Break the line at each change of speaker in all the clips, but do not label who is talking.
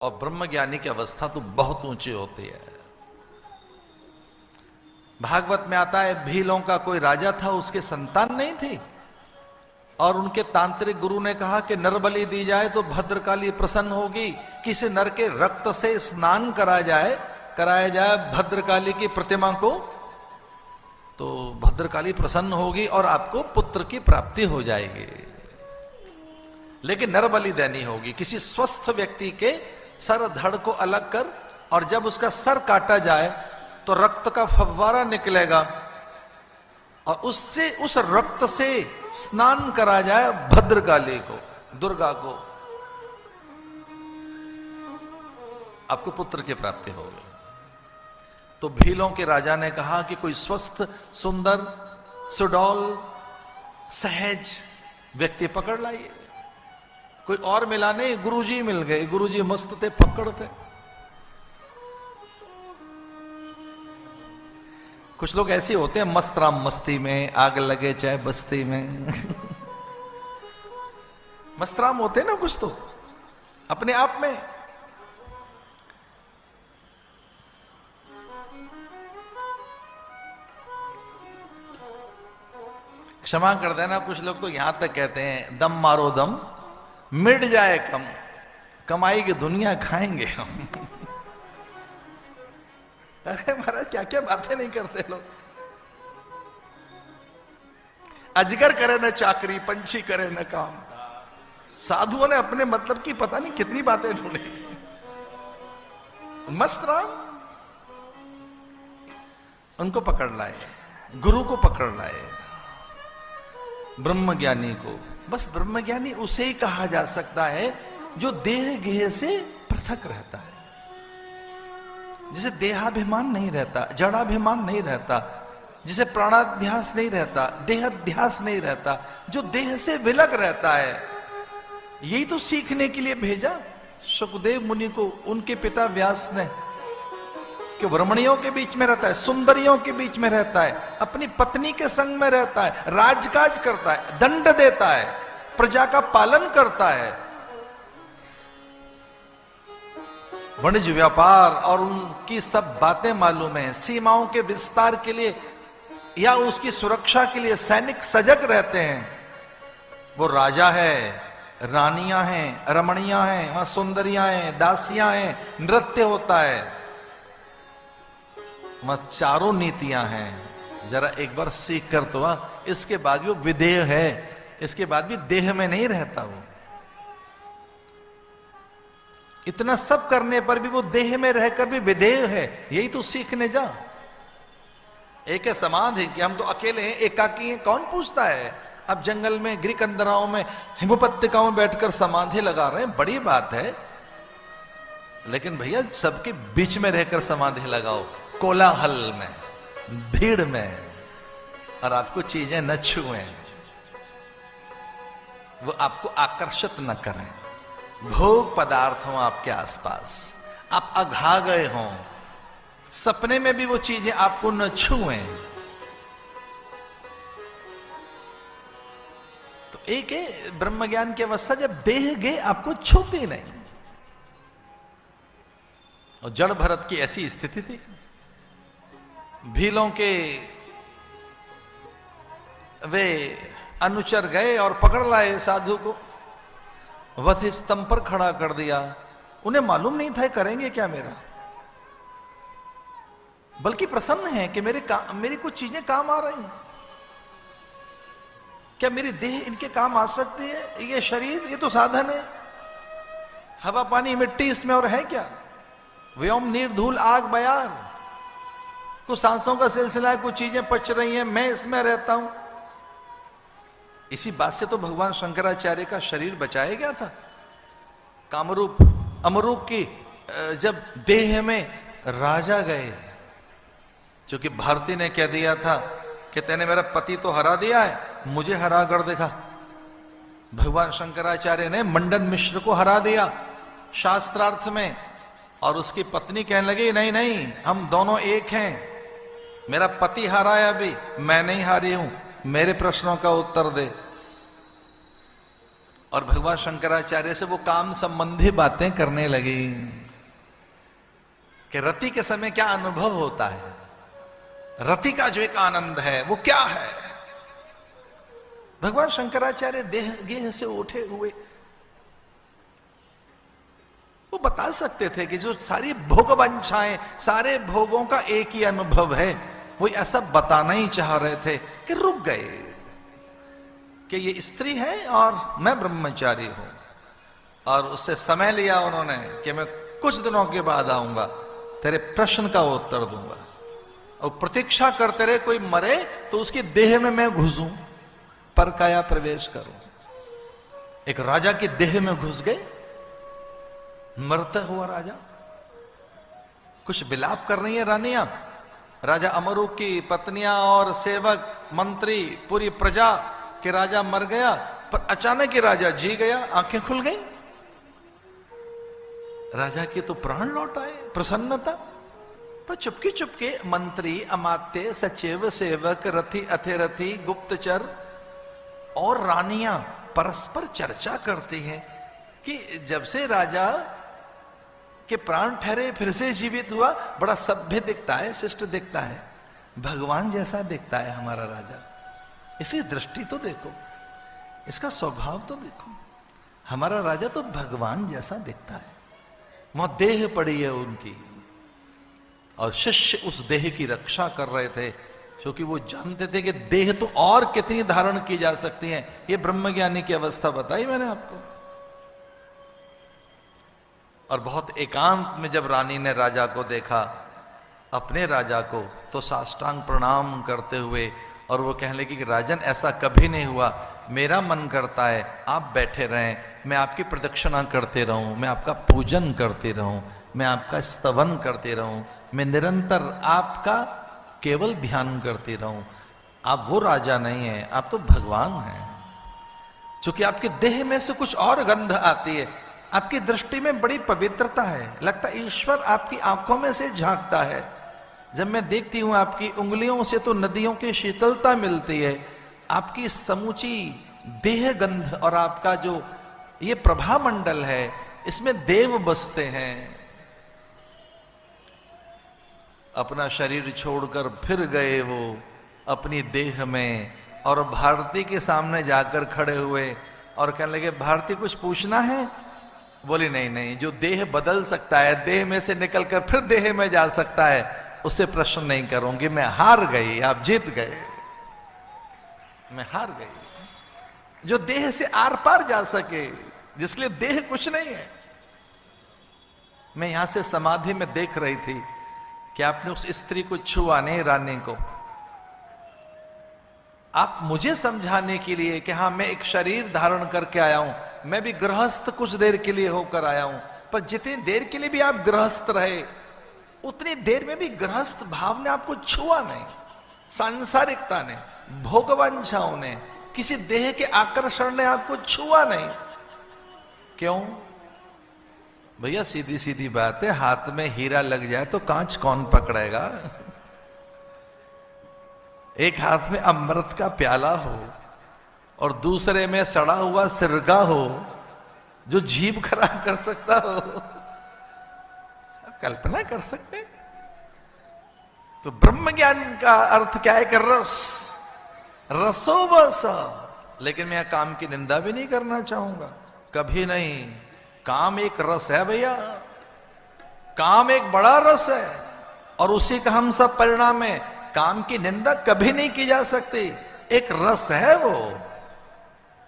और ब्रह्म ज्ञानी की अवस्था तो बहुत ऊंची होती है। भागवत में आता है भीलों का कोई राजा था, उसके संतान नहीं थी और उनके तांत्रिक गुरु ने कहा कि नर बलि दी जाए तो भद्रकाली प्रसन्न होगी, किसी नर के रक्त से स्नान कराया जाए भद्रकाली की प्रतिमा को, तो भद्रकाली प्रसन्न होगी और आपको पुत्र की प्राप्ति हो जाएगी। लेकिन नर बलि देनी होगी, किसी स्वस्थ व्यक्ति के सर धड़ को अलग कर और जब उसका सर काटा जाए तो रक्त का फव्वारा निकलेगा और उससे उस रक्त से स्नान करा जाए भद्रकाली को, दुर्गा को, आपको पुत्र की प्राप्ति होगी। तो भीलों के राजा ने कहा कि कोई स्वस्थ सुंदर सुडौल सहज व्यक्ति पकड़ लाइए। कोई और मिला नहीं, गुरुजी मिल गए। गुरुजी मस्त थे, पकड़ थे। कुछ लोग ऐसे होते हैं मस्त राम मस्ती में, आग लगे चाहे बस्ती में मस्त राम होते हैं ना कुछ तो अपने आप में। क्षमा कर देना, कुछ लोग तो यहां तक कहते हैं दम मारो दम मिट जाए कम, कमाई की दुनिया खाएंगे हम अरे महाराज क्या क्या बातें नहीं करते लोग। अजगर करे न चाकरी, पंछी करे न काम। साधुओं ने अपने मतलब की पता नहीं कितनी बातें ढूंढी। मस्त राम उनको पकड़ लाए, गुरु को पकड़ लाए, ब्रह्म ज्ञानी को। बस ब्रह्म ज्ञानी उसे ही कहा जा सकता है जो देह गेह से पृथक रहता है, जिसे देहाभिमान नहीं रहता, जड़ाभिमान नहीं रहता, जिसे प्राणाध्यास नहीं रहता, देहाध्यास नहीं रहता, जो देह से विलग रहता है। यही तो सीखने के लिए भेजा सुखदेव मुनि को उनके पिता व्यास ने, कि ब्रह्मणियों के बीच में रहता है, सुंदरियों के बीच में रहता है, अपनी पत्नी के संग में रहता है, राजकाज करता है, दंड देता है, प्रजा का पालन करता है, वाणिज्य व्यापार और उनकी सब बातें मालूम है। सीमाओं के विस्तार के लिए या उसकी सुरक्षा के लिए सैनिक सजग रहते हैं। वो राजा है, रानियां हैं, रमणियां हैं, वहां सुंदरियां हैं, दासियां हैं, नृत्य होता है, मत चारों नीतियां हैं। जरा एक बार सीख कर तो इसके बाद भी वो विदेह है, इसके बाद भी देह में नहीं रहता। वो इतना सब करने पर भी वो देह में रहकर भी विदेह है। यही तो सीखने जा। एक है समाधि कि हम तो अकेले हैं, एकाकी हैं, कौन पूछता है। अब जंगल में गिरिकंदराओं में हिमपत्तिकाओं में बैठकर समाधि लगा रहे हैं, बड़ी बात है। लेकिन भैया सबके बीच में रहकर समाधि लगाओ, कोलाहल में, भीड़ में, और आपको चीजें न छुएं, वो आपको आकर्षित न करें। भोग पदार्थ हो आपके आसपास, आप अघा गए हों, सपने में भी वो चीजें आपको न छुएं। तो एक है ब्रह्म ज्ञान की अवस्था जब देह गए आपको छूती नहीं। और जड़ भरत की ऐसी स्थिति थी। भीलों के वे अनुचर गए और पकड़ लाए साधु को, वध स्तंभ पर खड़ा कर दिया। उन्हें मालूम नहीं था करेंगे क्या मेरा, बल्कि प्रसन्न है कि मेरी कुछ चीजें काम आ रही हैं। क्या मेरी देह इनके काम आ सकती है? ये शरीर, ये तो साधन है, हवा पानी मिट्टी इसमें और है क्या? व्योम नीर धूल आग बयार, कुछ सांसों का सिलसिला है, कुछ चीजें पच रही हैं, मैं इसमें रहता हूं। इसी बात से तो भगवान शंकराचार्य का शरीर बचाया गया था। कामरूप अमरूप की जब देह में राजा गए, क्योंकि भारती ने कह दिया था कि तेने मेरा पति तो हरा दिया है, मुझे हरा कर देखा। भगवान शंकराचार्य ने मंडन मिश्र को हरा दिया शास्त्रार्थ में, और उसकी पत्नी कहने लगी नहीं नहीं हम दोनों एक हैं, मेरा पति हारा है, अभी मैं नहीं हारी हूं, मेरे प्रश्नों का उत्तर दे। और भगवान शंकराचार्य से वो काम संबंधी बातें करने लगी कि रति के समय क्या अनुभव होता है, रति का जो एक आनंद है वो क्या है। भगवान शंकराचार्य देह गेह से उठे हुए वो बता सकते थे कि जो सारी भोग वांछाएं, सारे भोगों का एक ही अनुभव है, वो ऐसा बताना ही चाह रहे थे कि रुक गए कि ये स्त्री है और मैं ब्रह्मचारी हूं। और उससे समय लिया उन्होंने कि मैं कुछ दिनों के बाद आऊंगा, तेरे प्रश्न का उत्तर दूंगा। और प्रतीक्षा करते रहे कोई मरे तो उसकी देह में मैं घुसूं, पर काया प्रवेश करूं। एक राजा की देह में घुस गए, मरता हुआ राजा। कुछ विलाप कर रही है रानियां, राजा अमरू की पत्नियां और सेवक मंत्री, पूरी प्रजा कि राजा मर गया। पर अचानक ही राजा जी गया, आंखें खुल गई। राजा के तो प्राण लौट आए, प्रसन्नता। पर चुपके चुपके मंत्री, अमात्य, सचिव, सेवक, रथी, अथिरथी, गुप्तचर और रानियां परस्पर चर्चा करती हैं कि जब से राजा के प्राण ठहरे, फिर से जीवित हुआ, बड़ा सभ्य दिखता है, शिष्ट दिखता है, भगवान जैसा दिखता है हमारा राजा। इसकी दृष्टि तो देखो, इसका स्वभाव तो देखो, हमारा राजा तो भगवान जैसा दिखता है। वहां देह पड़ी है उनकी, और शिष्य उस देह की रक्षा कर रहे थे, क्योंकि वो जानते थे कि देह तो और कितनी धारण की जा सकती है। ये ब्रह्मज्ञानी की अवस्था बताई मैंने आपको। और बहुत एकांत में जब रानी ने राजा को देखा, अपने राजा को, तो साष्टांग प्रणाम करते हुए, और वो कहने लगी कि राजन ऐसा कभी नहीं हुआ, मेरा मन करता है आप बैठे रहें, मैं आपकी प्रदक्षिणा करते रहूं, मैं आपका पूजन करते रहूं, मैं आपका स्तवन करते रहूं, मैं निरंतर आपका केवल ध्यान करते रहूं। आप वो राजा नहीं हैं, आप तो भगवान हैं। चूंकि आपके देह में से कुछ और गंध आती है, आपकी दृष्टि में बड़ी पवित्रता है, लगता है ईश्वर आपकी आंखों में से झांकता है। जब मैं देखती हूं आपकी उंगलियों से तो नदियों की शीतलता मिलती है, आपकी समूची देह गंध और आपका जो ये प्रभा मंडल है, इसमें देव बसते हैं। अपना शरीर छोड़कर फिर गए वो अपनी देह में, और भारती के सामने जाकर खड़े हुए और कहने लगे, भारती कुछ पूछना है? बोली नहीं नहीं, जो देह बदल सकता है, देह में से निकलकर फिर देह में जा सकता है, उससे प्रश्न नहीं करूंगी। मैं हार गई, आप जीत गए, मैं हार गई। जो देह से आर पार जा सके, जिसके लिए देह कुछ नहीं है। मैं यहां से समाधि में देख रही थी कि आपने उस स्त्री को छुआ नहीं, रानी को। आप मुझे समझाने के लिए कि हाँ मैं एक शरीर धारण करके आया हूं, मैं भी गृहस्थ कुछ देर के लिए होकर आया हूं, पर जितनी देर के लिए भी आप गृहस्थ रहे, उतनी देर में भी गृहस्थ भाव ने आपको छुआ नहीं। सांसारिकता ने, भोगवांछाओं ने, किसी देह के आकर्षण ने आपको छुआ नहीं। क्यों भैया? सीधी सीधी बात है, हाथ में हीरा लग जाए तो कांच कौन पकड़ेगा? एक हाथ में अमृत का प्याला हो और दूसरे में सड़ा हुआ सिरका हो, जो जीभ खराब कर सकता हो, कल्पना कर सकते? तो ब्रह्म ज्ञान का अर्थ क्या है? कि रस, रसोवस। लेकिन मैं काम की निंदा भी नहीं करना चाहूंगा, कभी नहीं। काम एक रस है भैया, काम एक बड़ा रस है, और उसी का हम सब परिणाम है। काम की निंदा कभी नहीं की जा सकती, एक रस है वो।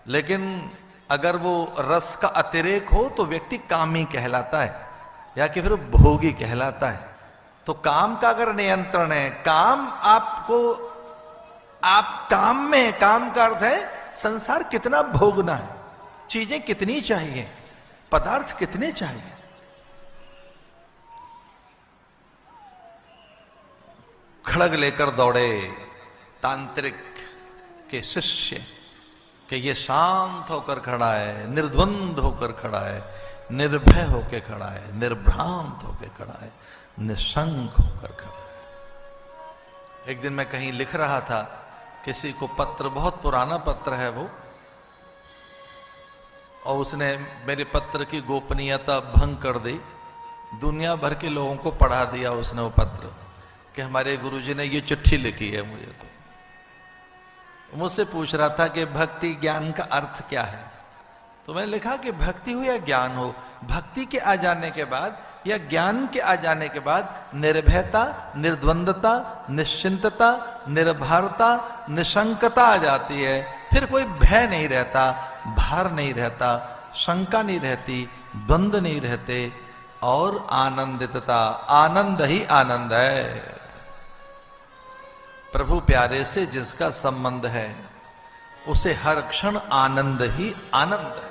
लेकिन अगर वो रस का अतिरेक हो तो व्यक्ति कामी कहलाता है, या कि फिर भोगी कहलाता है। तो काम का अगर नियंत्रण है, काम आपको, आप काम में, काम का अर्थ है संसार कितना भोगना है, चीजें कितनी चाहिए, पदार्थ कितने चाहिए। खड़ग लेकर दौड़े तांत्रिक के शिष्य कि ये शांत होकर खड़ा है, निर्द्वंद होकर खड़ा है, निर्भय होकर खड़ा है, निर्भ्रांत होकर खड़ा है, निशंक होकर खड़ा है। एक दिन मैं कहीं लिख रहा था, किसी को पत्र, बहुत पुराना पत्र है वो, और उसने मेरे पत्र की गोपनीयता भंग कर दी। दुनिया भर के लोगों को पढ़ा दिया उसने वो पत्र कि हमारे गुरुजी ने ये चिट्ठी लिखी है मुझे। तो मुझसे पूछ रहा था कि भक्ति ज्ञान का अर्थ क्या है। तो मैंने लिखा कि भक्ति हो या ज्ञान हो, भक्ति के आ जाने के बाद या ज्ञान के आ जाने के बाद निर्भयता, निर्द्वंदता, निश्चिंतता, निर्भरता, निशंकता आ जाती है। फिर कोई भय नहीं रहता, भार नहीं रहता, शंका नहीं रहती, द्वंद्व नहीं रहते, और आनंदितता, आनंद ही आनंद है। प्रभु प्यारे से जिसका संबंध है उसे हर क्षण आनंद ही आनंद है।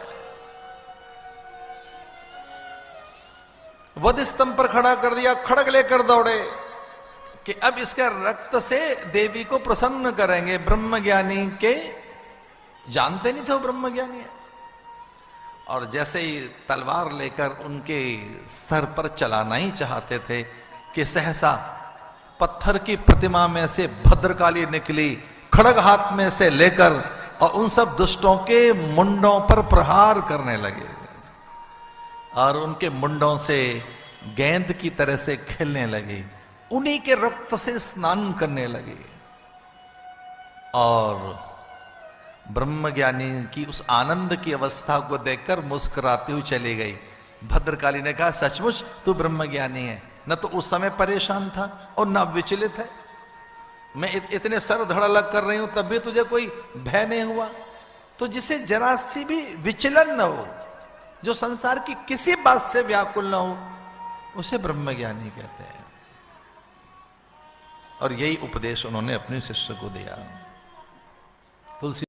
वध स्तंभ पर खड़ा कर दिया, खड़ग लेकर दौड़े कि अब इसके रक्त से देवी को प्रसन्न करेंगे। ब्रह्मज्ञानी के जानते नहीं थे वो ब्रह्मज्ञानी है, और जैसे ही तलवार लेकर उनके सर पर चलाना ही चाहते थे कि सहसा पत्थर की प्रतिमा में से भद्रकाली निकली, खड़ग हाथ में से लेकर, और उन सब दुष्टों के मुंडों पर प्रहार करने लगे और उनके मुंडों से गेंद की तरह से खेलने लगे, उन्हीं के रक्त से स्नान करने लगे। और ब्रह्मज्ञानी की उस आनंद की अवस्था को देखकर मुस्कुराती हुई चली गई। भद्रकाली ने कहा, सचमुच तू ब्रह्मज्ञानी है, न तो उस समय परेशान था और न विचलित है। मैं इतने सर धड़लग कर रही हूं तब भी तुझे कोई भय नहीं हुआ। तो जिसे जरा सी भी विचलन न हो, जो संसार की किसी बात से व्याकुल न हो, उसे ब्रह्मज्ञानी कहते हैं। और यही उपदेश उन्होंने अपने शिष्य को दिया। तुलसी